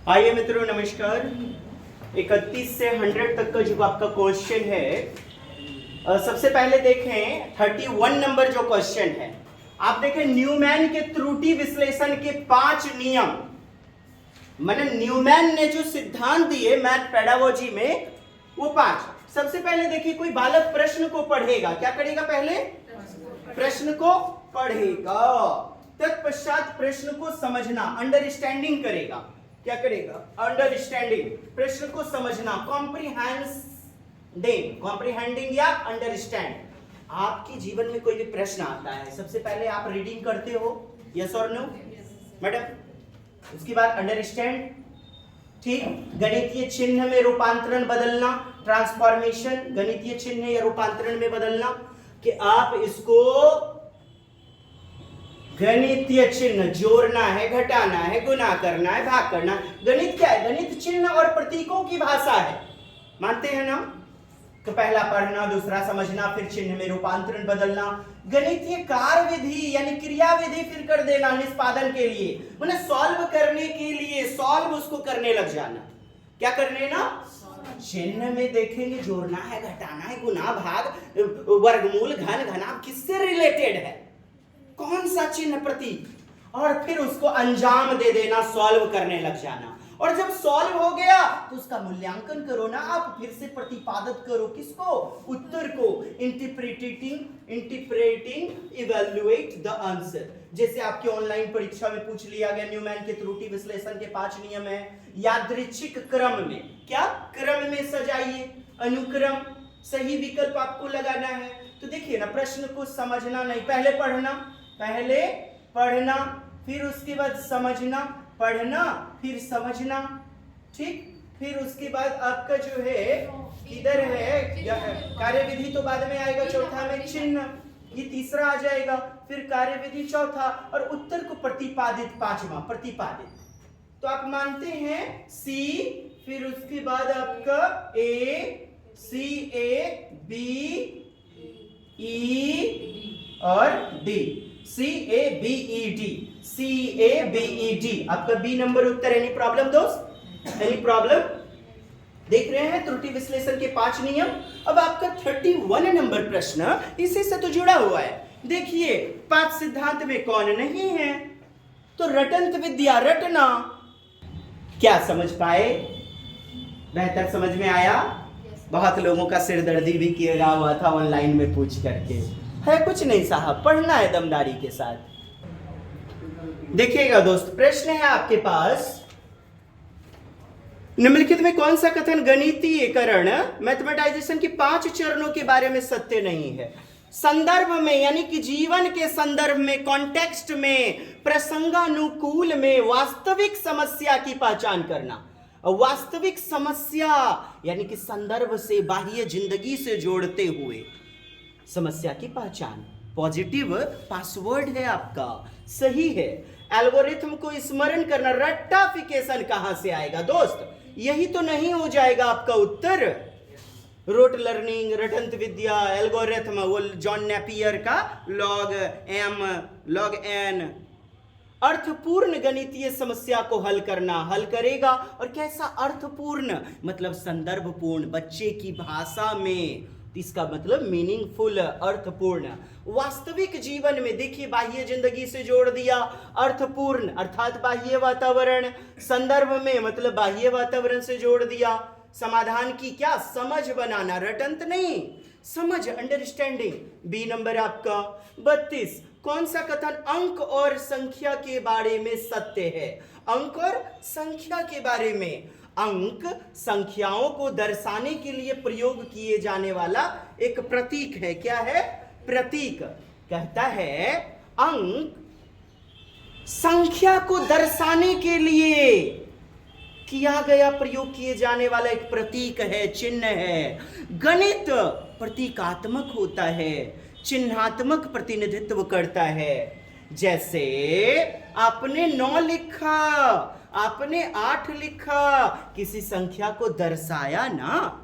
आइए मित्रों, नमस्कार। 31 से 100 तक का जो आपका क्वेश्चन है, सबसे पहले देखें 31 नंबर जो क्वेश्चन है। आप देखें न्यूमैन के त्रुटि विश्लेषण के 5 नियम, मतलब न्यूमैन ने जो सिद्धांत दिए मैथ पेडागोजी में, वो 5। सबसे पहले देखिए, कोई बालक प्रश्न को पढ़ेगा, क्या करेगा? पहले प्रश्न को पढ़ेगा, तत्पश्चात प्रश्न को समझना, अंडरस्टैंडिंग करेगा। क्या करेगा? अंडरस्टैंडिंग, प्रश्न को समझना, कॉम्प्रिहेंडिंग या अंडरस्टैंड। आपके जीवन में कोई भी प्रश्न आता है, सबसे पहले आप रीडिंग करते हो, यस और नो मैडम? उसके बाद अंडरस्टैंड, ठीक। गणितीय चिन्ह में रूपांतरण बदलना, ट्रांसफॉर्मेशन, गणितीय चिन्ह या रूपांतरण में बदलना, कि आप इसको गणितीय चिन्ह जोड़ना है, घटाना है, गुना करना है, भाग करना। गणित क्या है? गणित चिन्ह और प्रतीकों की भाषा है, मानते हैं ना? तो पहला पढ़ना, दूसरा समझना, फिर चिन्ह में रूपांतरण बदलना, गणितीय कार्य विधि यानी क्रिया विधि फिर कर देना निष्पादन के लिए, मतलब सॉल्व करने के लिए, सॉल्व उसको करने लग जाना। क्या करने ना? चिन्ह में देखेंगे जोड़ना है, घटाना है, गुना, भाग, वर्गमूल, घन, घनाभ किससे रिलेटेड है, कौन सा चिन्ह, प्रतीक, और फिर उसको अंजाम दे देना, सॉल्व करने लग जाना। और जब सॉल्व हो गया तो उसका मूल्यांकन करो ना, आप फिर से प्रतिपादित करो, किसको? उत्तर को। Interpreting evaluate the answer. जैसे आपके ऑनलाइन परीक्षा में पूछ लिया गया, न्यूमैन के त्रुटि विश्लेषण के 5 नियम है। यादृच्छिक क्रम में, क्या क्रम में सजाइए, अनुक्रम, सही विकल्प आपको लगाना है। तो देखिए ना, प्रश्न को समझना नहीं, पहले पढ़ना, फिर उसके बाद समझना, पढ़ना फिर समझना, ठीक। फिर उसके बाद आपका जो है इधर है कार्यविधि, तो बाद में आएगा, चौथा में चिन्ह, ये तीसरा आ जाएगा, फिर कार्यविधि चौथा, और उत्तर को प्रतिपादित पांचवा, प्रतिपादित। तो आप मानते हैं सी, फिर उसके बाद आपका ए, सी ए, बी ई और D, C A B E D, C A B E D, आपका बी नंबर उत्तर। एनी प्रॉब्लम दोस्त? Any problem? देख रहे हैं त्रुटि विश्लेषण के 5 नियम। अब आपका 31 नंबर प्रश्न इसी से तो जुड़ा हुआ है। देखिए 5 सिद्धांत में कौन नहीं है, तो रटंत विद्या, रटना। क्या समझ पाए? बेहतर समझ में आया? बहुत लोगों का सिरदर्दी भी किया हुआ था ऑनलाइन में पूछ करके। है कुछ नहीं साहब, पढ़ना है दमदारी के साथ। देखिएगा दोस्त, प्रश्न है आपके पास, निम्नलिखित में कौन सा कथन गणितीयकरण, मैथमेटाइजेशन के 5 चरणों के बारे में सत्य नहीं है? संदर्भ में, यानी कि जीवन के संदर्भ में, कॉन्टेक्स्ट में, प्रसंगानुकूल में वास्तविक समस्या की पहचान करना। वास्तविक समस्या यानी कि संदर्भ से, बाह्य जिंदगी से जोड़ते हुए समस्या की पहचान। पॉजिटिव पासवर्ड है आपका, सही है। एल्गोरिथम को स्मरण करना, रट्टाफिकेशन कहां से आएगा दोस्त? यही तो नहीं हो जाएगा आपका उत्तर। रोट लर्निंग, रटंत विद्या, एल्गोरिथम, वो जॉन नेपियर का लॉग एम लॉग एन। अर्थपूर्ण गणितीय समस्या को हल करना, हल करेगा। और कैसा अर्थपूर्ण? मतलब संदर्भपूर्ण, बच्चे की भाषा में, इसका मतलब मीनिंगफुल, अर्थपूर्ण। वास्तविक जीवन में देखिए, बाह्य जिंदगी से जोड़ दिया, अर्थपूर्ण अर्थात बाह्य वातावरण, संदर्भ में मतलब बाह्य वातावरण से जोड़ दिया। समाधान की क्या? समझ बनाना, रटंत नहीं, समझ, अंडरस्टैंडिंग। बी नंबर आपका। 32, कौन सा कथन अंक और संख्या के बारे में सत्य है? अंक और संख्या के बारे में। अंक संख्याओं को दर्शाने के लिए प्रयोग किए जाने वाला एक प्रतीक है। क्या है? प्रतीक। कहता है अंक संख्या को दर्शाने के लिए किया गया, प्रयोग किए जाने वाला एक प्रतीक है, चिन्ह है। गणित प्रतीकात्मक होता है, चिन्हात्मक प्रतिनिधित्व करता है। जैसे आपने 9 लिखा, आपने 8 लिखा, किसी संख्या को दर्शाया ना,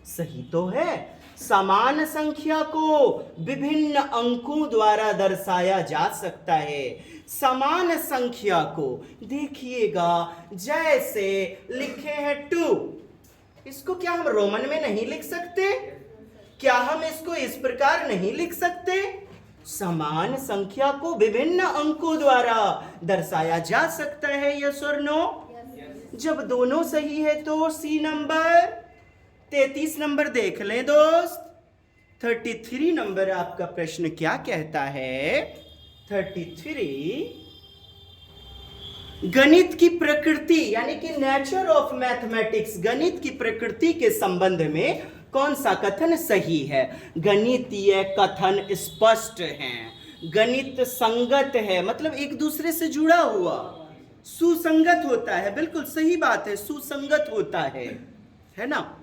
सही तो है। समान संख्या को विभिन्न अंकों द्वारा दर्शाया जा सकता है। समान संख्या को देखिएगा, जैसे लिखे हैं 2, इसको क्या हम रोमन में नहीं लिख सकते? क्या हम इसको इस प्रकार नहीं लिख सकते? समान संख्या को विभिन्न अंकों द्वारा दर्शाया जा सकता है, यस और नो? जब दोनों सही है तो सी नंबर। 33 नंबर देख लें दोस्त। 33 नंबर आपका प्रश्न क्या कहता है? 33, गणित की प्रकृति यानी कि नेचर ऑफ मैथमेटिक्स, गणित की प्रकृति के संबंध में कौन सा कथन सही है? गणितीय कथन स्पष्ट हैं, गणित संगत है, मतलब एक दूसरे से जुड़ा हुआ, सुसंगत होता है। बिल्कुल सही बात है, सुसंगत होता है ना?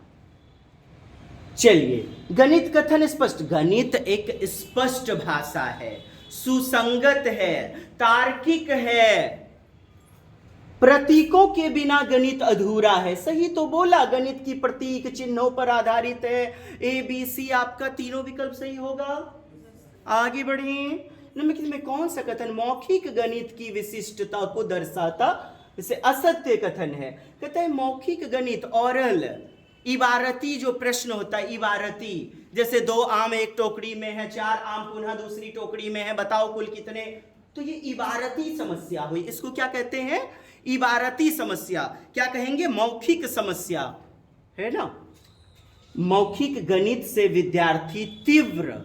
चलिए, गणित कथन स्पष्ट, गणित एक स्पष्ट भाषा है, सुसंगत है, तार्किक है, प्रतीकों के बिना गणित अधूरा है। सही तो बोला, गणित की प्रतीक चिन्हों पर आधारित है। ए बी सी आपका तीनों विकल्प सही होगा। आगे बढ़ें। निम्नलिखित में कौन सा कथन मौखिक गणित की विशिष्टता को दर्शाता? इसे असत्य कथन है। कहता है मौखिक गणित, ऑरल, इबारती जो प्रश्न होता है, इबारती, जैसे 2 आम एक टोकरी में है, 4 आम पुनः दूसरी टोकरी में है, बताओ कुल कितने? तो ये इबारती समस्या हुई। इसको क्या कहते हैं? इबारती समस्या। क्या कहेंगे? मौखिक समस्या, है ना? मौखिक गणित से विद्यार्थी तीव्र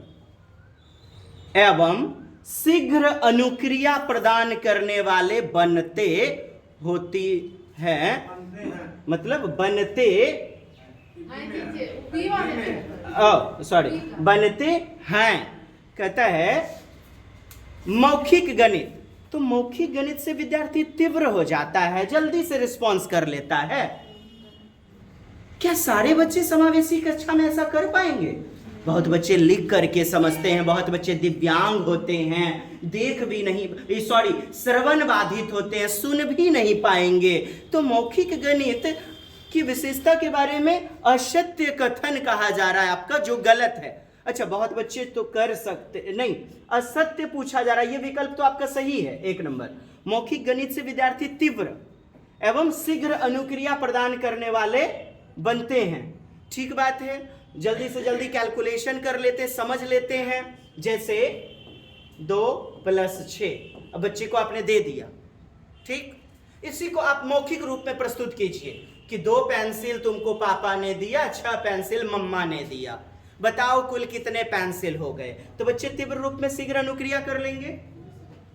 एवं शीघ्र अनुक्रिया प्रदान करने वाले बनते होती हैं, मतलब बनते बनते हैं। कहता है मौखिक गणित, तो मौखिक गणित से विद्यार्थी तीव्र हो जाता है, जल्दी से रिस्पॉन्स कर लेता है। क्या सारे बच्चे समावेशी कक्षा में ऐसा कर पाएंगे? बहुत बच्चे लिख करके समझते हैं, बहुत बच्चे दिव्यांग होते हैं, देख भी नहीं, श्रवण बाधित होते हैं, सुन भी नहीं पाएंगे। तो मौखिक गणित की विशेषता के बारे में असत्य कथन कहा जा रहा है आपका, जो गलत है। अच्छा, बहुत बच्चे तो कर सकते नहीं, असत्य पूछा जा रहा है। ये विकल्प तो आपका सही है, 1 नंबर। मौखिक गणित से विद्यार्थी तीव्र एवं शीघ्र अनुक्रिया प्रदान करने वाले बनते हैं। ठीक बात है, जल्दी से जल्दी कैलकुलेशन कर लेते, समझ लेते हैं। जैसे 2 + 6 अब बच्चे को आपने दे दिया, ठीक, इसी को आप मौखिक रूप में प्रस्तुत कीजिए कि 2 पेंसिल तुमको पापा ने दिया, 6 पेंसिल मम्मा ने दिया, बताओ कुल कितने पेंसिल हो गए? तो बच्चे तीव्र रूप में शीघ्र अनुक्रिया कर लेंगे।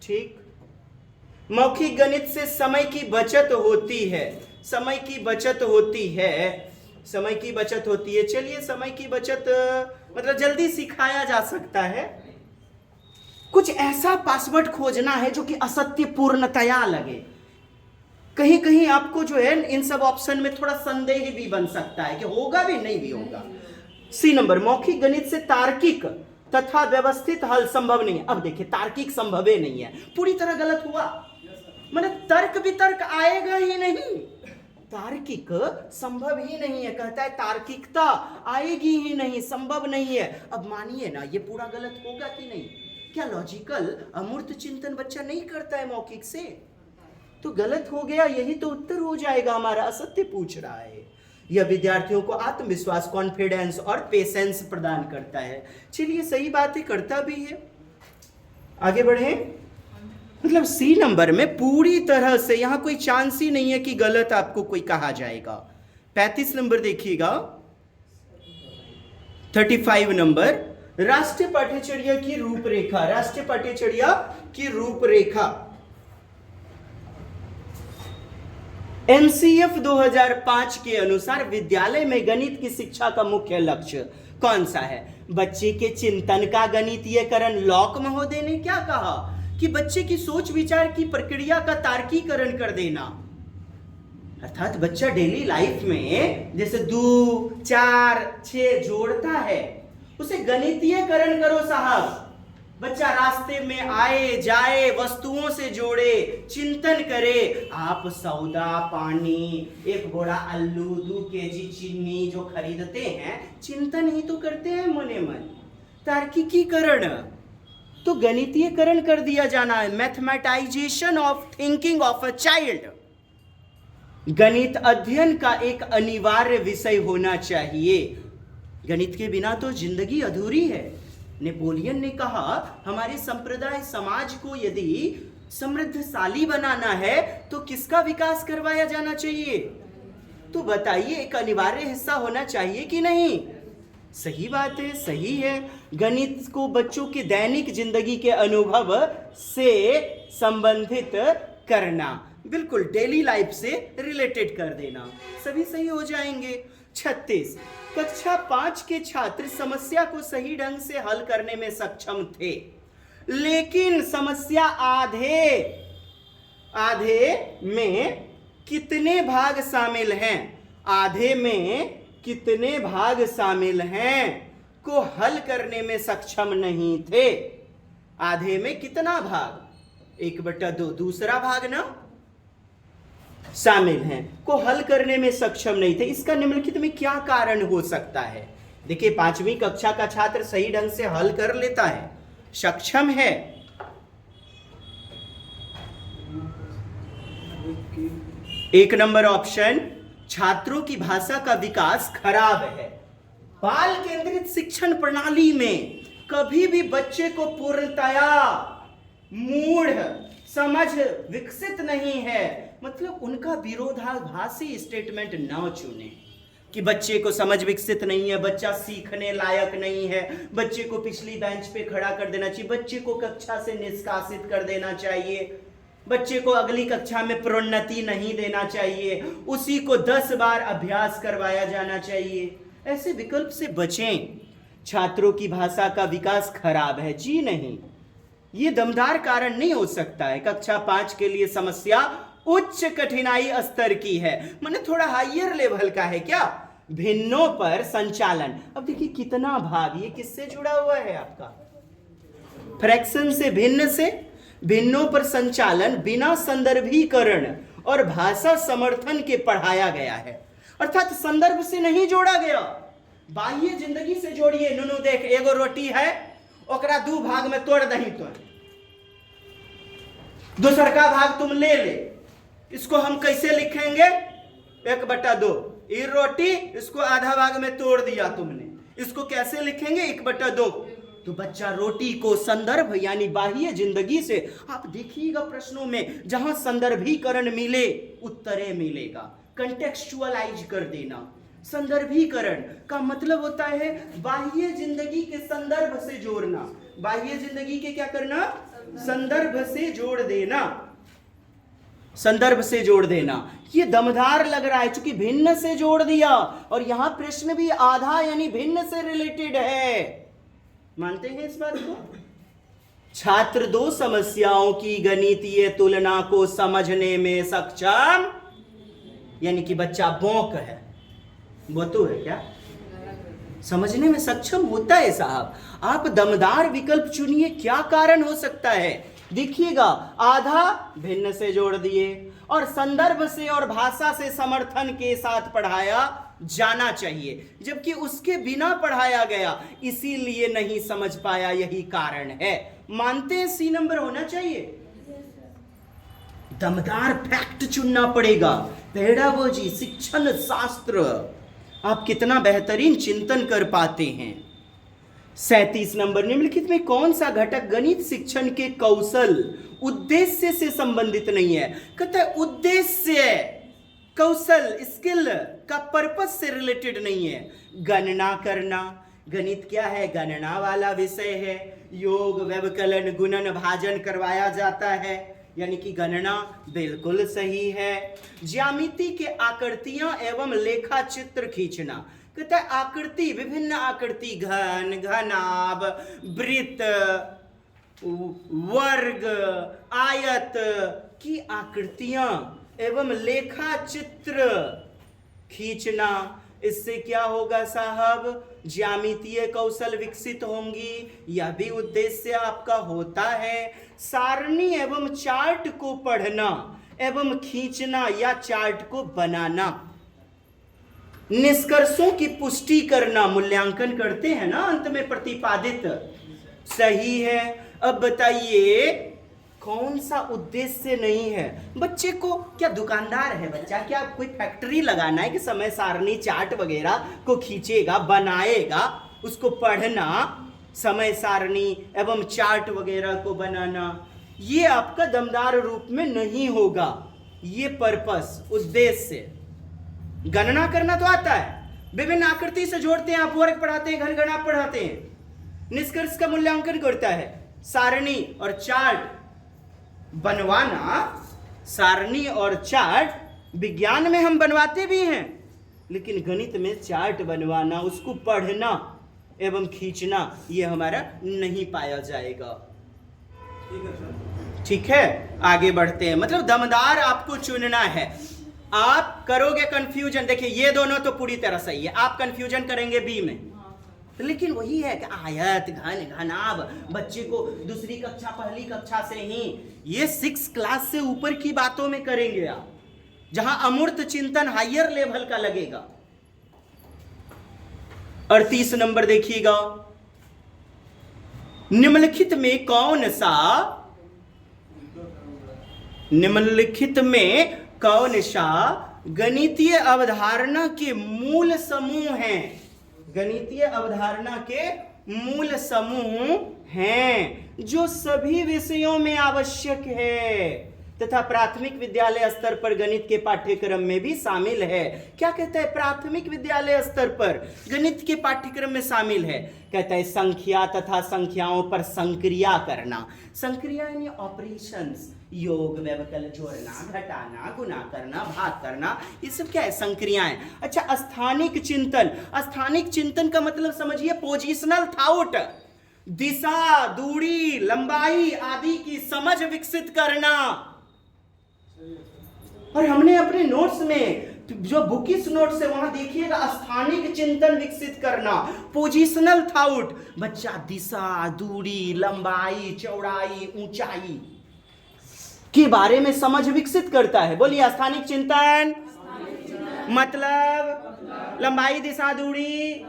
ठीक। मौखिक गणित से समय की बचत होती है, समय की बचत होती है, समय की बचत होती है। चलिए, समय की बचत मतलब जल्दी सिखाया जा सकता है। कुछ ऐसा पासवर्ड खोजना है जो कि असत्य पूर्णतया लगे। कहीं कहीं आपको जो है इन सब ऑप्शन में थोड़ा संदेह भी बन सकता है कि होगा भी, नहीं भी होगा। सी नंबर, मौखिक गणित से तार्किक तथा व्यवस्थित हल संभव नहीं है। अब देखिए, तार्किक संभव ही नहीं है, पूरी तरह गलत हुआ। मतलब तर्क वितर्क आएगा ही नहीं, तार्किक संभव ही नहीं है। कहता है तार्किकता आएगी ही नहीं, संभव नहीं है। अब मानिए ना, ये पूरा गलत होगा कि नहीं? क्या लॉजिकल अमूर्त चिंतन बच्चा नहीं करता है मौखिक से? तो गलत हो गया, यही तो उत्तर हो जाएगा हमारा। असत्य पूछ रहा है। यह विद्यार्थियों को आत्मविश्वास, कॉन्फिडेंस और पेशेंस प्रदान करता है। चलिए, सही बातें करता भी है। आगे बढ़े। मतलब सी नंबर में पूरी तरह से यहां कोई चांस ही नहीं है कि गलत आपको कोई कहा जाएगा। 35 नंबर देखिएगा, 35 नंबर, राष्ट्रीय पाठ्यचर्या की रूपरेखा। राष्ट्रीय पाठ्यचर्या की रूपरेखा एनसीएफ 2005 के अनुसार विद्यालय में गणित की शिक्षा का मुख्य लक्ष्य कौन सा है? बच्चे के चिंतन का गणितीयकरण। लॉक महोदय ने क्या कहा कि बच्चे की सोच विचार की प्रक्रिया का तार्कीकरण कर देना। अर्थात बच्चा डेली लाइफ में जैसे 2, 4, 6 जोड़ता है, उसे गणितीयकरण करो साहब। बच्चा रास्ते में आए जाए, वस्तुओं से जोड़े, चिंतन करे। आप सौदा पानी, एक बोरा आलू, 2 केजी चीनी जो खरीदते हैं, चिंतन ही तो करते हैं मने मन। तार्किकीकरण तो गणितीयकरण कर दिया जाना है, मैथमेटाइजेशन of thinking of a child. गणित अध्ययन का एक अनिवार्य विषय होना चाहिए। गणित के बिना तो जिंदगी अधूरी है। नेपोलियन ने कहा, हमारे संप्रदाय समाज को यदि समृद्धशाली बनाना है तो किसका विकास करवाया जाना चाहिए? तो बताइए, एक अनिवार्य हिस्सा होना चाहिए कि नहीं? सही बात है, सही है। गणित को बच्चों की दैनिक जिंदगी के अनुभव से संबंधित करना, बिल्कुल डेली लाइफ से रिलेटेड कर देना, सभी सही हो जाएंगे। 36, कक्षा 5 के छात्र समस्या को सही ढंग से हल करने में सक्षम थे, लेकिन समस्या आधे में कितने भाग शामिल हैं, आधे में कितने भाग शामिल हैं को हल करने में सक्षम नहीं थे। आधे में कितना भाग? 1/2, दूसरा भाग ना शामिल हैं, को हल करने में सक्षम नहीं थे। इसका निम्नलिखित में क्या कारण हो सकता है? देखिए, 5वीं कक्षा का छात्र सही ढंग से हल कर लेता है, सक्षम है। एक नंबर ऑप्शन, छात्रों की भाषा का विकास खराब है। बाल केंद्रित शिक्षण प्रणाली में कभी भी बच्चे को पूर्णतया मूढ़ समझ विकसित नहीं है। मतलब उनका विरोधाभासी स्टेटमेंट ना चुने कि बच्चे को समझ विकसित नहीं है, बच्चा सीखने लायक नहीं है, बच्चे को पिछली बेंच पे खड़ा कर देना चाहिए, बच्चे को कक्षा से निष्कासित कर देना चाहिए, बच्चे को अगली कक्षा में प्रोन्नति नहीं देना चाहिए, उसी को 10 बार अभ्यास करवाया जाना चाहिए। ऐसे विकल्प से बचें। छात्रों की भाषा का विकास खराब है, जी नहीं, ये दमदार कारण नहीं हो सकता है। कक्षा 5 के लिए समस्या उच्च कठिनाई स्तर की है, माने थोड़ा हाइयर लेवल का है। क्या? भिन्नों पर संचालन। अब देखिए कितना भाग, ये किससे जुड़ा हुआ है आपका? फ्रैक्शन से, भिन्नों पर संचालन बिना संदर्भीकरण और भाषा समर्थन के पढ़ाया गया है, अर्थात संदर्भ से नहीं जोड़ा गया। बाह्य जिंदगी से जोड़िए। नुनू देख, एगो रोटी है, ओकरा 2 भाग में तोड़ दही, तो दूसर का भाग तुम ले ले, इसको हम कैसे लिखेंगे? 1/2। ये रोटी, इसको आधा भाग में तोड़ दिया तुमने, इसको कैसे लिखेंगे? 1/2। तो बच्चा रोटी को संदर्भ यानी बाह्य जिंदगी से, आप देखिएगा प्रश्नों में जहां संदर्भीकरण मिले उत्तरे मिलेगा। कंटेक्सचुअलाइज कर देना। संदर्भीकरण का मतलब होता है बाह्य जिंदगी के संदर्भ से जोड़ना। बाह्य जिंदगी के क्या करना? संदर्भ से जोड़ देना, संदर्भ से जोड़ देना। ये दमदार लग रहा है, चूंकि भिन्न से जोड़ दिया, और यहां प्रश्न भी आधा यानी भिन्न से रिलेटेड है। मानते हैं इस बात को? छात्र 2 समस्याओं की गणितीय तुलना को समझने में सक्षम, यानी कि बच्चा बोक है, बोतू है, क्या समझने में सक्षम होता है। साहब, आप दमदार विकल्प चुनिए, क्या कारण हो सकता है? देखिएगा, आधा भिन्न से जोड़ दिए और संदर्भ से और भाषा से समर्थन के साथ पढ़ाया जाना चाहिए, जबकि उसके बिना पढ़ाया गया, इसीलिए नहीं समझ पाया, यही कारण है। मानते हैं सी नंबर होना चाहिए। दमदार फैक्ट चुनना पड़ेगा। पेडागोजी, शिक्षण शास्त्र, आप कितना बेहतरीन चिंतन कर पाते हैं। 37 नंबर, निम्नलिखित में कौन सा घटक गणित शिक्षण के कौशल, उद्देश्य से संबंधित नहीं है? कहता है उद्देश्य, कौशल, स्किल का पर्पस से रिलेटेड नहीं है। गणना करना, गणित क्या है? गणना वाला विषय है। योग, व्यवकलन, गुणन, भाजन करवाया जाता है, यानी कि गणना बिल्कुल सही है। ज्यामिति के आकृतियां एवं लेखा चित्र खींचना, कहता है आकृति, विभिन्न आकृति, घन, घनाभ, वृत्त, वर्ग, आयत की आकृतियां एवं लेखा चित्र खींचना, इससे क्या होगा साहब? ज्यामितीय कौशल विकसित होंगी। यह भी उद्देश्य आपका होता है। सारणी एवं चार्ट को पढ़ना एवं खींचना या चार्ट को बनाना, निष्कर्षों की पुष्टि करना, मूल्यांकन करते हैं ना अंत में प्रतिपादित, सही है। अब बताइए कौन सा उद्देश्य नहीं है? बच्चे को क्या दुकानदार है बच्चा, क्या कोई फैक्ट्री लगाना है कि समय सारणी चार्ट वगैरह को खींचेगा, बनाएगा, उसको पढ़ना, समय सारणी एवं चार्ट वगैरह को बनाना, ये आपका दमदार रूप में नहीं होगा। ये पर्पस, उद्देश्य। गणना करना तो आता है, विभिन्न आकृति से जोड़ते हैं, आप वर्ग पढ़ाते हैं, घनगणना पढ़ाते हैं, निष्कर्ष का मूल्यांकन करता है। सारणी और चार्ट बनवाना, सारणी और चार्ट विज्ञान में हम बनवाते भी हैं, लेकिन गणित में चार्ट बनवाना, उसको पढ़ना एवं खींचना, ये हमारा नहीं पाया जाएगा। ठीक है, आगे बढ़ते हैं। मतलब दमदार आपको चुनना है। आप करोगे कंफ्यूजन, देखिए ये दोनों तो पूरी तरह सही है, आप कंफ्यूजन करेंगे बी में, लेकिन वही है कि आयत घन घनाभ बच्चे को दूसरी कक्षा पहली कक्षा से ही ये 6 क्लास से ऊपर की बातों में करेंगे आप, जहां अमूर्त चिंतन हायर लेवल का लगेगा। 38 नंबर देखिएगा, निम्नलिखित में कौन सा गणितीय अवधारणा के मूल समूह हैं? गणितीय अवधारणा के मूल समूह हैं जो सभी विषयों में आवश्यक है तथा प्राथमिक विद्यालय स्तर पर गणित के पाठ्यक्रम में भी शामिल है। क्या कहता है? प्राथमिक विद्यालय स्तर पर गणित के पाठ्यक्रम में शामिल है। कहता है संख्या तथा संख्याओं पर संक्रिया करना। संक्रिया यानी ऑपरेशंस, योग, व्यवकल, जोड़ना, घटाना, गुना करना, भाग करना, ये सब क्या है? संक्रियाएं। अच्छा, स्थानिक चिंतन। स्थानिक चिंतन का मतलब समझिए पोजिशनल थॉट, दिशा, दूरी, लंबाई आदि की समझ विकसित करना। और हमने अपने नोट्स में जो बुकिस नोट्स है वहां देखिएगा, स्थानिक चिंतन विकसित करना, पोजिशनल थॉट। बच्चा दिशा, दूरी, लंबाई, चौड़ाई, ऊंचाई के बारे में समझ विकसित करता है। बोलिए स्थानिक चिंतन मतलब लंबाई, दिशा, दूरी,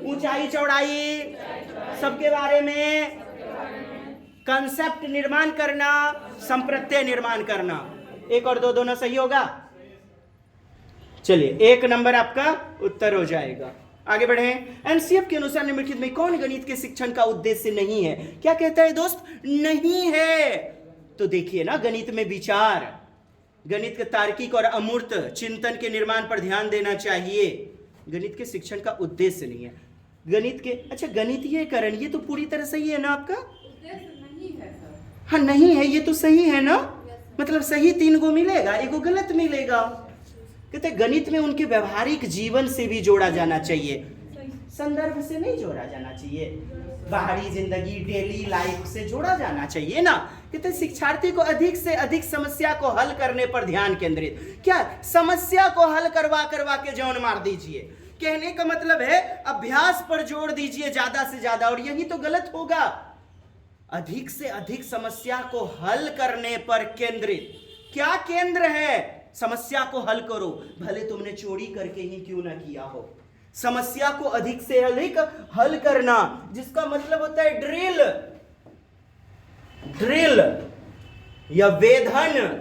ऊंचाई, चौड़ाई सबके बारे में कंसेप्ट निर्माण करना, संप्रत्यय निर्माण करना। 1 और 2 दोनों सही होगा। चलिए 1 नंबर आपका उत्तर हो जाएगा। आगे बढ़े। एनसीएफ के अनुसार निम्नलिखित में कौन गणित के शिक्षण का उद्देश्य नहीं है? क्या कहता है दोस्त? नहीं है। तो देखिए ना, गणित में विचार, गणित के तार्किक और अमूर्त चिंतन के निर्माण पर ध्यान देना चाहिए। गणित के शिक्षण का उद्देश्य नहीं है। गणित के, अच्छा गणितीयकरण, ये तो पूरी तरह सही है ना आपका? नहीं है सर। हाँ नहीं है, ये तो सही है ना, मतलब सही 3 गो मिलेगा, 1 गो गलत मिलेगा। कहते गणित में उनके व्यवहारिक जीवन से भी जोड़ा जाना चाहिए, संदर्भ से नहीं जोड़ा जाना चाहिए, बाहरी जिंदगी, डेली लाइफ से जोड़ा जाना चाहिए ना। कहते शिक्षार्थी को अधिक से अधिक समस्या को हल करने पर ध्यान केंद्रित, क्या समस्या को हल करवा के जौन मार दीजिए। कहने का मतलब है अभ्यास पर जोर दीजिए ज्यादा से ज्यादा, और यही तो गलत होगा। अधिक से अधिक समस्या को हल करने पर केंद्रित। क्या केंद्र है? समस्या को हल करो, भले तुमने चोरी करके ही क्यों ना किया हो। समस्या को अधिक से अधिक हल करना, जिसका मतलब होता है ड्रिल या वेधन,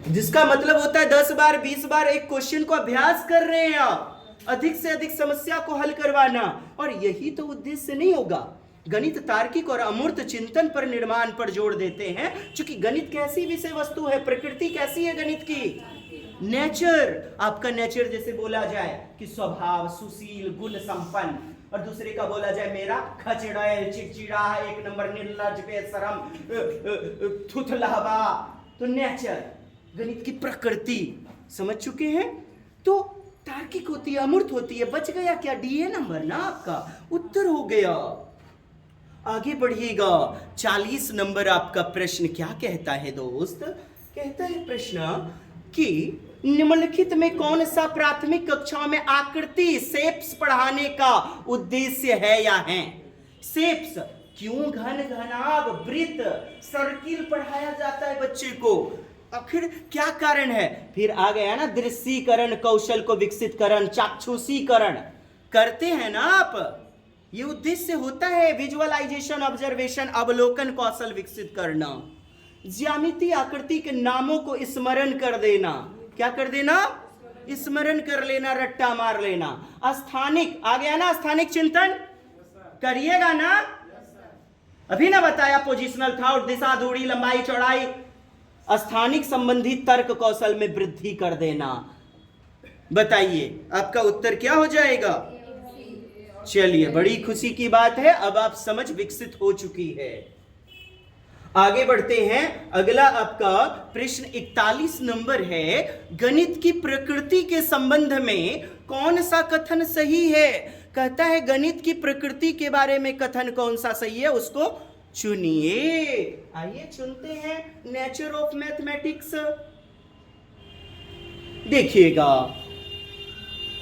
जिसका मतलब होता है 10 बार 20 बार एक क्वेश्चन को अभ्यास कर रहे हैं आप, अधिक से अधिक समस्या को हल करवाना। और यही तो उद्देश्य नहीं होगा। गणित तार्किक और अमूर्त चिंतन पर निर्माण पर जोर देते हैं, क्योंकि गणित कैसी विषय वस्तु है, प्रकृति कैसी है गणित की? नेचर। आपका नेचर जैसे बोला जाए कि स्वभाव सुशील, गुण संपन्न, और दूसरे का बोला जाए मेरा खचड़ैल, चिड़चिड़ा, 1 नंबर, निर्लज्ज, बेशरम, थुथलहवा। तो नेचर, गणित की प्रकृति समझ चुके हैं। तो तार्किक होती है, अमूर्त होती है। बच गया क्या? डीए नंबर ना आपका उत्तर हो गया। आगे बढ़िएगा। 40 नंबर आपका प्रश्न क्या कहता है दोस्त? कहता है प्रश्न, कि निम्नलिखित में कौन सा प्राथमिक कक्षाओं में आकृति शेप्स पढ़ाने का उद्देश्य है या है? शेप्स, क्यों घन घनाभ वृत्त सर्किल पढ़ाया जाता है बच्चे को? आखिर क्या कारण है? फिर आ गया ना दृश्यीकरण कौशल को विकसित करण, चाक्षुषीकरण करते हैं ना आप, ये उद्देश्य होता है। विजुअलाइजेशन, ऑब्जर्वेशन, अवलोकन कौशल विकसित करना। ज्यामिति आकृति के नामों को स्मरण कर देना। क्या कर देना? स्मरण कर लेना, रट्टा मार लेना। स्थानिक आ गया ना, स्थानिक चिंतन करिएगा ना। अभी ना बताया पोजिशनल थॉट, दिशा, दूरी, लंबाई, चौड़ाई। स्थानिक संबंधी तर्क कौशल में वृद्धि कर देना। बताइए आपका उत्तर क्या हो जाएगा? चलिए, बड़ी खुशी की बात है, अब आप समझ विकसित हो चुकी है। आगे बढ़ते हैं। अगला आपका प्रश्न 41 नंबर है, गणित की प्रकृति के संबंध में कौन सा कथन सही है? कहता है गणित की प्रकृति के बारे में कथन कौन सा सही है, उसको चुनिए। आइए चुनते हैं। नेचर ऑफ मैथमेटिक्स देखिएगा,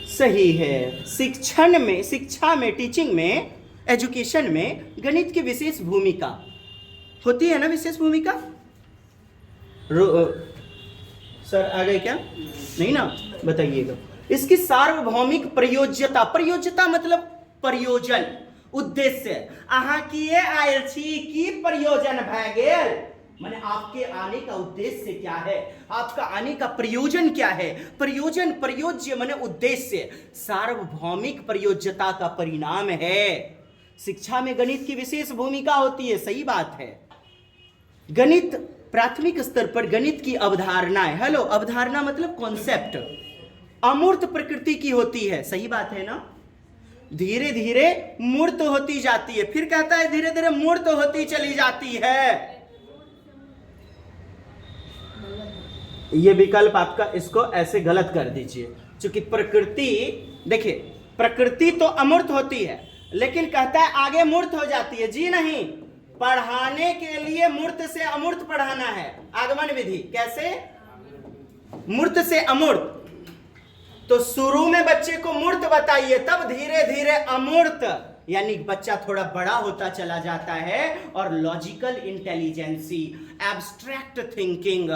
सही है। शिक्षा में टीचिंग में, एजुकेशन में गणित की विशेष भूमिका होती है ना, विशेष भूमिका। सर आ गए क्या? नहीं ना, बताइएगा। इसकी सार्वभौमिक प्रयोज्यता, प्रयोज्यता मतलब प्रयोजन, उद्देश्य। अहाँ किए आयल छी की प्रयोजन भय गेल, माने आपके आने का उद्देश्य क्या है, आपका आने का प्रयोजन क्या है। प्रयोजन, प्रयोज्य माने उद्देश्य, सार्वभौमिक प्रयोज्यता का परिणाम है। शिक्षा में गणित की विशेष भूमिका होती है, सही बात है। गणित प्राथमिक स्तर पर गणित की अवधारणाएं, हेलो, अवधारणा मतलब कॉन्सेप्ट, अमूर्त प्रकृति की होती है, सही बात है ना। धीरे धीरे मूर्त होती जाती है, फिर कहता है धीरे धीरे मूर्त होती चली जाती है। ये विकल्प आपका, इसको ऐसे गलत कर दीजिए, क्योंकि प्रकृति, देखिए प्रकृति तो अमूर्त होती है, लेकिन कहता है आगे मूर्त हो जाती है। जी नहीं, पढ़ाने के लिए मूर्त से अमूर्त पढ़ाना है। आगमन विधि कैसे? मूर्त से अमूर्त। तो शुरू में बच्चे को मूर्त बताइए, तब धीरे धीरे अमूर्त, यानी बच्चा थोड़ा बड़ा होता चला जाता है और लॉजिकल इंटेलिजेंसी, एब्स्ट्रैक्ट थिंकिंग,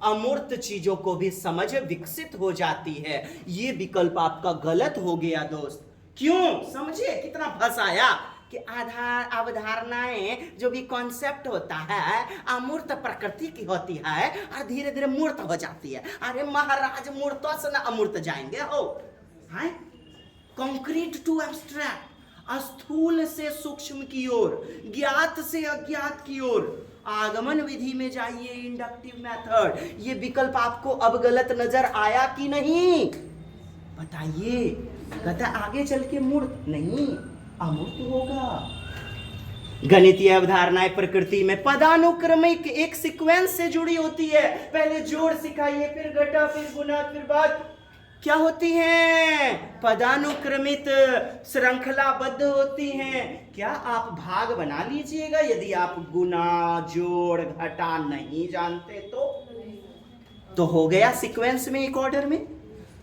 अमूर्त चीजों को भी समझ विकसित हो जाती है। ये विकल्प आपका गलत हो गया दोस्त। क्यों? समझिए कितना फंस आया कि आधार अवधारणाएं जो भी कॉन्सेप्ट होता है अमूर्त प्रकृति की होती है और धीरे धीरे मूर्त हो जाती है। अरे महाराज, मूर्तों से ना अमूर्त जाएंगे हो, हैं? कॉन्क्रीट टू एब्स्ट्रैक्ट, स्थूल से सूक्ष्म की ओर, ज्ञात से अज्ञात की ओर। आगमन विधि में जाइए, इंडक्टिव मेथड। ये विकल्प आपको अब गलत नजर आया कि नहीं, बताइए। कहता आगे चल के मूर्त नहीं, अमूर्त होगा। गणितीय अवधारणाएं प्रकृति में पदानुक्रमिक एक सीक्वेंस से जुड़ी होती है। पहले जोड़ सिखाइए, फिर घटा, फिर गुना, फिर बाद क्या होती हैं? पदानुक्रमित, श्रृंखलाबद्ध होती हैं। क्या आप भाग बना लीजिएगा यदि आप गुना, जोड़, घटा नहीं जानते तो हो गया सीक्वेंस में, एक ऑर्डर में,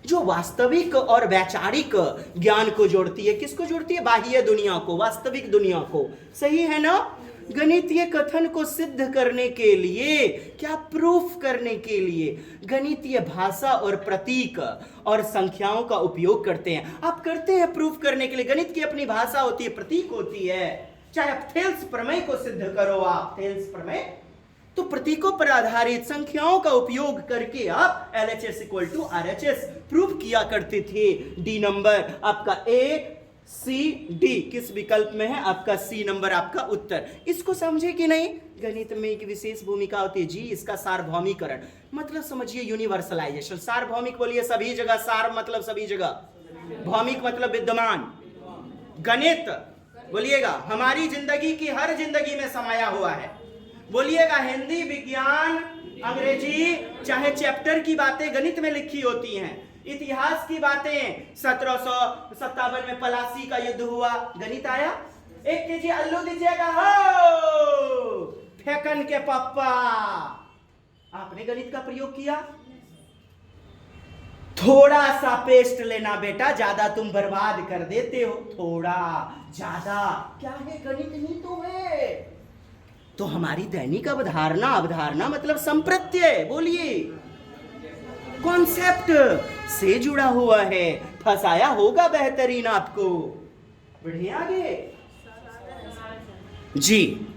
जो वास्तविक और वैचारिक ज्ञान को जोड़ती है। किसको जोड़ती है? बाह्य दुनिया को, वास्तविक दुनिया को। सही है ना। गणितीय कथन को सिद्ध करने के लिए, क्या प्रूफ करने के लिए गणितीय भाषा और प्रतीक और संख्याओं का उपयोग करते हैं। आप करते हैं प्रूफ करने के लिए। गणित की अपनी भाषा होती है, प्रतीक होती है। चाहे आप थेल्स प्रमेय को सिद्ध करो, आप थेल्स प्रमेय, तो प्रतीकों पर आधारित संख्याओं का उपयोग करके आप LHS equal to RHS proof किया करते थे। डी नंबर आपका A C D किस विकल्प में है? आपका C नंबर आपका उत्तर। इसको समझे कि नहीं? गणित में एक विशेष भूमिका होती है जी, इसका सार्वभौमिकरण मतलब समझिए यूनिवर्सलाइजेशन। सार्वभौमिक बोलिए सभी जगह, सार मतलब सभी जगह, भौमिक मतलब विद्यमान। गणित बोलिएगा हमारी जिंदगी की हर जिंदगी में समाया हुआ है। बोलिएगा हिंदी, विज्ञान, अंग्रेजी, चाहे चैप्टर की बातें गणित में लिखी होती हैं। इतिहास की बातें, 1757 में पलासी का युद्ध हुआ, गणित आया। एक केजी आलू दीजिएगा हो, फेकन के पप्पा, आपने गणित का प्रयोग किया। थोड़ा सा पेस्ट लेना बेटा, ज्यादा तुम बर्बाद कर देते हो। थोड़ा ज्यादा क्या है, गणित ही तो है। तो हमारी दैनिक अवधारणा, अवधारणा मतलब संप्रत्यय, बोलिए, कॉन्सेप्ट से जुड़ा हुआ है। फंसाया होगा बेहतरीन आपको। बढ़िया आगे जी।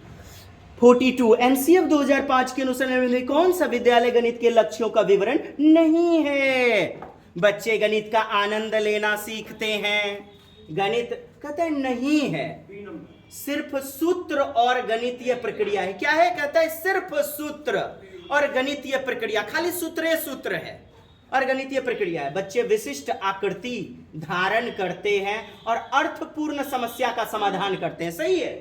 42 एनसीएफ 2005 के अनुसार कौन सा विद्यालय गणित के लक्ष्यों का विवरण नहीं है? बच्चे गणित का आनंद लेना सीखते हैं, गणित कहते हैं नहीं है, सिर्फ सूत्र और गणितीय प्रक्रिया है। क्या है? कहता है सिर्फ सूत्र और गणितीय प्रक्रिया, खाली सूत्र है और गणितीय प्रक्रिया है। बच्चे विशिष्ट आकृति धारण करते हैं और अर्थपूर्ण समस्या का समाधान करते हैं। सही है,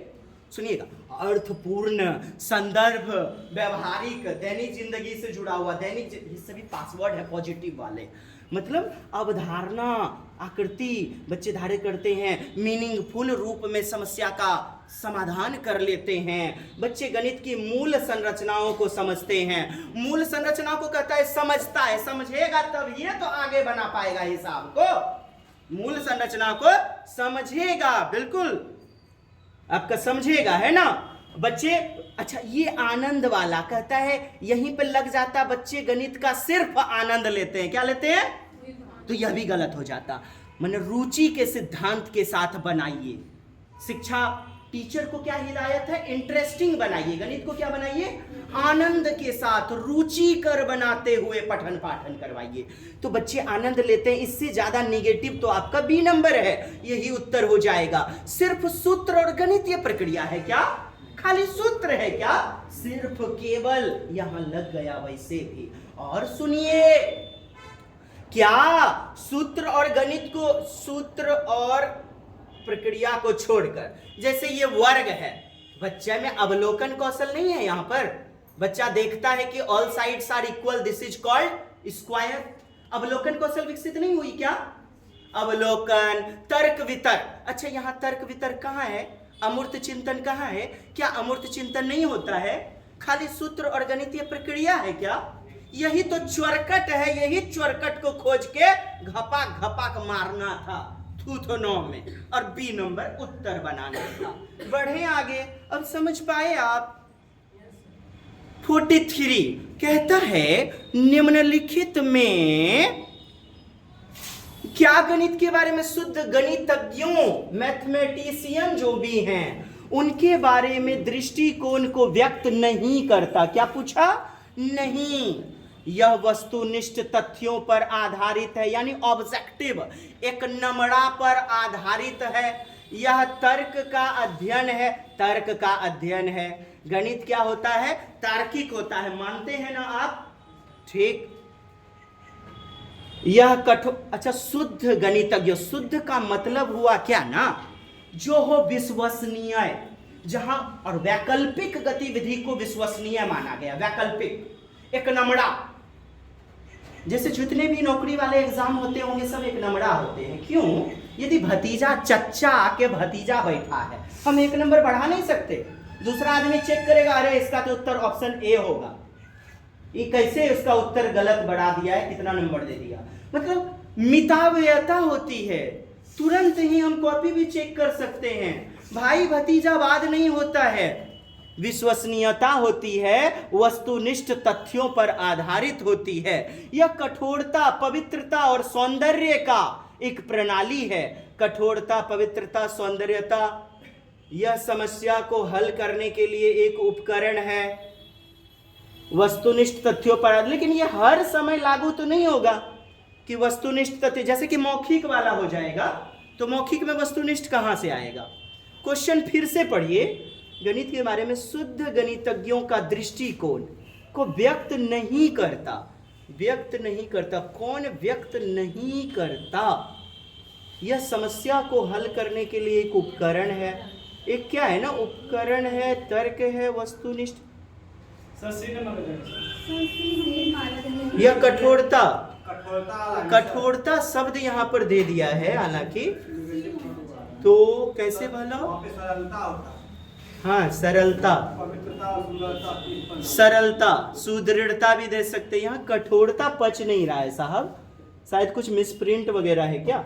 सुनिएगा, अर्थपूर्ण, संदर्भ, व्यवहारिक, दैनिक जिंदगी से जुड़ा हुआ, दैनिक, ये सभी पासवर्ड है पॉजिटिव वाले। मतलब अवधारणा, आकृति बच्चे धारण करते हैं, मीनिंगफुल रूप में समस्या का समाधान कर लेते हैं। बच्चे गणित की मूल संरचनाओं को समझते हैं। मूल संरचना को कहता है समझता है, समझेगा तब ये तो आगे बना पाएगा हिसाब को। मूल संरचना को समझेगा, बिल्कुल आपका समझेगा, है ना बच्चे। अच्छा, ये आनंद वाला कहता है यहीं पे लग जाता, बच्चे गणित का सिर्फ आनंद लेते हैं। क्या लेते हैं? तो यह भी गलत हो जाता। मैंने रुचि के सिद्धांत के साथ बनाइए शिक्षा। टीचर को क्या हिदायत है? इंटरेस्टिंग बनाइए। गणित को क्या बनाइए? आनंद के साथ, रुचि कर बनाते हुए पठन पाठन करवाइए, तो बच्चे आनंद लेते हैं। इससे ज्यादा निगेटिव तो आपका बी नंबर है, यही उत्तर हो जाएगा। सिर्फ सूत्र और गणितीय प्रक्रिया है क्या? खाली सूत्र है क्या? सिर्फ केवल यहां लग गया वैसे भी। और सुनिए, क्या सूत्र और गणित को, सूत्र और प्रक्रिया को छोड़कर, जैसे ये वर्ग है, बच्चे में अवलोकन कौशल नहीं है। यहां पर बच्चा देखता है कि all sides are equal, this is called square. अवलोकन कौशल विकसित नहीं हुई क्या? अवलोकन, तर्क वितर्क। अच्छा, यहां तर्क वितर्क कहां है? अमूर्त चिंतन कहां है? क्या अमूर्त चिंतन नहीं होता है? खाली सूत्र और गणितीय प्रक्रिया है क्या? यही तो चौरकट है, यही चौरकट को खोज के घपा घपा मारना था थूथो 9 में और बी नंबर उत्तर बनाना था। बढ़े आगे, अब समझ पाए आप? 43 कहता है निम्नलिखित में क्या गणित के बारे में शुद्ध गणितज्ञों, मैथमेटिशियन जो भी हैं, उनके बारे में दृष्टिकोण को व्यक्त नहीं करता? क्या पूछा? नहीं, यह वस्तुनिष्ठ तथ्यों पर आधारित है, यानी ऑब्जेक्टिव, एक नमूना पर आधारित है। यह तर्क का अध्ययन है, तर्क का अध्ययन है। गणित क्या होता है? तार्किक होता है, मानते हैं ना आप? ठीक। यह कठोर, अच्छा, शुद्ध गणितज्ञ, शुद्ध का मतलब हुआ क्या ना, जो हो विश्वसनीय, जहां, और वैकल्पिक गतिविधि को विश्वसनीय माना गया। वैकल्पिक, एक नमूना, जैसे जितने भी नौकरी वाले एग्जाम होते होंगे सब एक नंबरा होते हैं। क्यों? यदि भतीजा चच्चा आके भतीजा बैठा है, हम एक नंबर बढ़ा नहीं सकते। दूसरा आदमी चेक करेगा, अरे इसका तो उत्तर ऑप्शन ए होगा, ये कैसे उसका उत्तर गलत बढ़ा दिया है, कितना नंबर दे दिया। मतलब मिताव्ययता होती है, तुरंत ही हम कॉपी भी चेक कर सकते हैं। भाई भतीजावाद नहीं होता है, विश्वसनीयता होती है, वस्तुनिष्ठ तथ्यों पर आधारित होती है। यह कठोरता, पवित्रता और सौंदर्य का एक प्रणाली है। कठोरता, पवित्रता, सौंदर्यता, यह समस्या को हल करने के लिए एक उपकरण है, वस्तुनिष्ठ तथ्यों पर। लेकिन यह हर समय लागू तो नहीं होगा कि वस्तुनिष्ठ तथ्य, जैसे कि मौखिक वाला हो जाएगा तो मौखिक में वस्तुनिष्ठ कहां से आएगा? क्वेश्चन फिर से पढ़िए। गणित के बारे में शुद्ध गणितज्ञों का दृष्टिकोण को व्यक्त नहीं करता। व्यक्त नहीं करता, कौन व्यक्त नहीं करता? यह समस्या को हल करने के लिए एक उपकरण है। एक क्या है ना, उपकरण है, तर्क है, वस्तुनिष्ठ। यह कठोरता, कठोरता शब्द यहां पर दे दिया है, हालांकि तो कैसे भला? हाँ, सरलता, सरलता, सुदृढ़ता भी दे सकते हैं। यहाँ कठोरता पच नहीं रहा है साहब, शायद कुछ मिसप्रिंट वगैरह है क्या?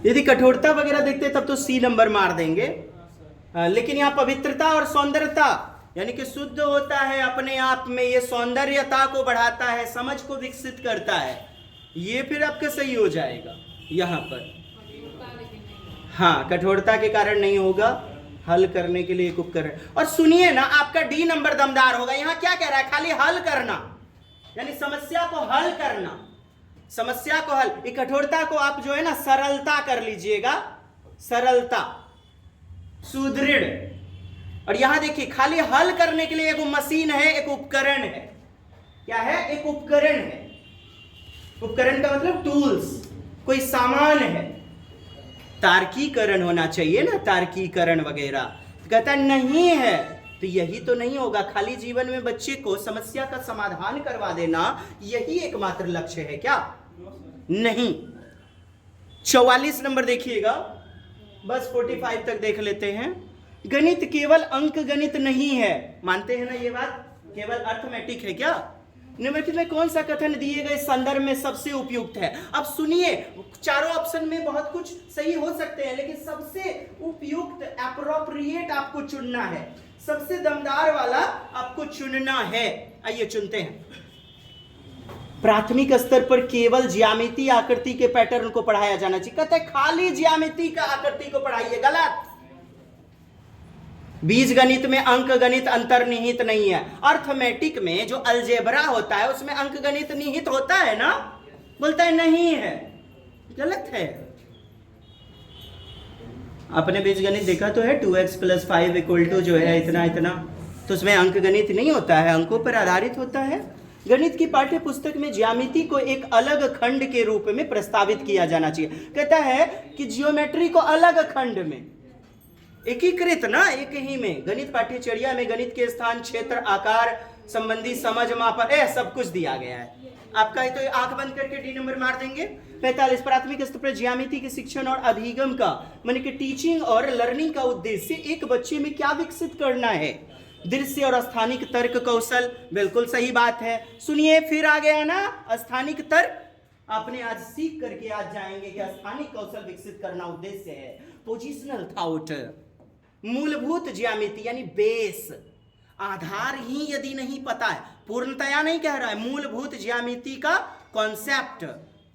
यदि कठोरता वगैरह देखते तब तो सी नंबर मार देंगे। लेकिन यहाँ पवित्रता और सौंदर्यता यानी कि शुद्ध होता है अपने आप में, ये सौंदर्यता को बढ़ाता है, समझ को विकसित करता है, ये फिर आपका सही हो जाएगा यहाँ पर। हाँ, कठोरता के कारण नहीं होगा, हल करने के लिए एक उपकरण। और सुनिए ना, आपका डी नंबर दमदार होगा। यहाँ क्या कह रहा है? खाली हल करना, यानी समस्या को हल करना, समस्या को हल। ये कठोरता को आप जो है ना सरलता कर लीजिएगा, सरलता, सुदृढ़। और यहां देखिए खाली हल करने के लिए एक मशीन है, एक उपकरण है। क्या है? एक उपकरण है। उपकरण का मतलब टूल्स, कोई सामान है। तार्कीकरण होना चाहिए ना, तार्कीकरण वगैरह। कहता नहीं है, तो यही तो नहीं होगा। खाली जीवन में बच्चे को समस्या का समाधान करवा देना यही एकमात्र लक्ष्य है क्या? नहीं। 44 नंबर देखिएगा, बस 45 तक देख लेते हैं। गणित केवल अंक गणित नहीं है, मानते हैं ना ये बात? केवल अर्थमेटिक है क्या? निम्नलिखित में कौन सा कथन दिए गए संदर्भ में सबसे उपयुक्त है? अब सुनिए, चारों ऑप्शन में बहुत कुछ सही हो सकते हैं, लेकिन सबसे उपयुक्त, एप्रोप्रिएट आपको चुनना है, सबसे दमदार वाला आपको चुनना है। आइए चुनते हैं। प्राथमिक स्तर पर केवल ज्यामिति आकृति के पैटर्न को पढ़ाया जाना चाहिए। कहते हैं खाली ज्यामिति का आकृति को पढ़ाइए, गलत। बीज गणित में अंक गणित अंतर्निहित नहीं है। अर्थमेटिक में जो अलजेब्रा होता है उसमें अंक गणित निहित होता है ना? बोलता है नहीं है, गलत है। आपने बीज गणित देखा तो है, 2x + 5 = जो है इतना इतना, तो उसमें अंक गणित नहीं होता है, अंकों पर आधारित होता है। गणित की पाठ्य पुस्तक में ज्यामिति को एक अलग खंड के रूप में प्रस्तावित किया जाना चाहिए। कहता है कि जियोमेट्री को अलग खंड में, एकीकृत ना, एक ही में। गणित पाठ्यचर्या में गणित के स्थान, क्षेत्र, आकार संबंधी समझ, माप सब कुछ दिया गया है। आपका तो आंख बंद करके डी नंबर मार देंगे। 45 प्राथमिक स्तर पर ज्यामिति के शिक्षण और अभिगम का, माने कि टीचिंग और लर्निंग का उद्देश्य एक बच्चे में क्या विकसित करना है? दृश्य और स्थानिक तर्क कौशल। बिल्कुल सही बात है। सुनिए, फिर आ गया ना स्थानिक तर्क। आपने आज सीख करके आज जाएंगे कि स्थानिक कौशल विकसित करना उद्देश्य है। पोजिशनल थॉट, मूलभूत ज्यामिति यानी बेस, आधार ही यदि नहीं पता है, पूर्णतया नहीं कह रहा है, मूलभूत ज्यामिति का कॉन्सेप्ट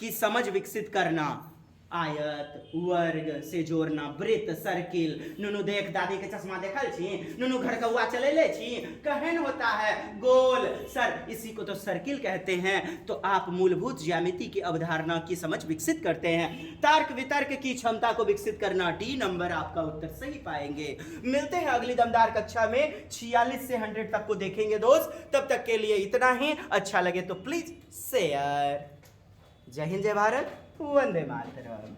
की समझ विकसित करना। आयत, वर्ग से जोड़ना, वृत्त, सर्किल। नुनु देख, दादी के चश्मा देखल छी, नुनु घर कौआ चले ले छी, कहन होता है गोल, सर, इसी को तो सर्किल कहते हैं। तो आप मूलभूत ज्यामिति की अवधारणा की समझ विकसित करते हैं। तर्क वितर्क की क्षमता को विकसित करना, डी नंबर आपका उत्तर सही पाएंगे। मिलते हैं अगली दमदार कक्षा में, 46 से 100 तक को देखेंगे दोस्त। तब तक के लिए इतना ही। अच्छा लगे तो प्लीज शेयर। जय हिंद, जय भारत, वंदे मातरम।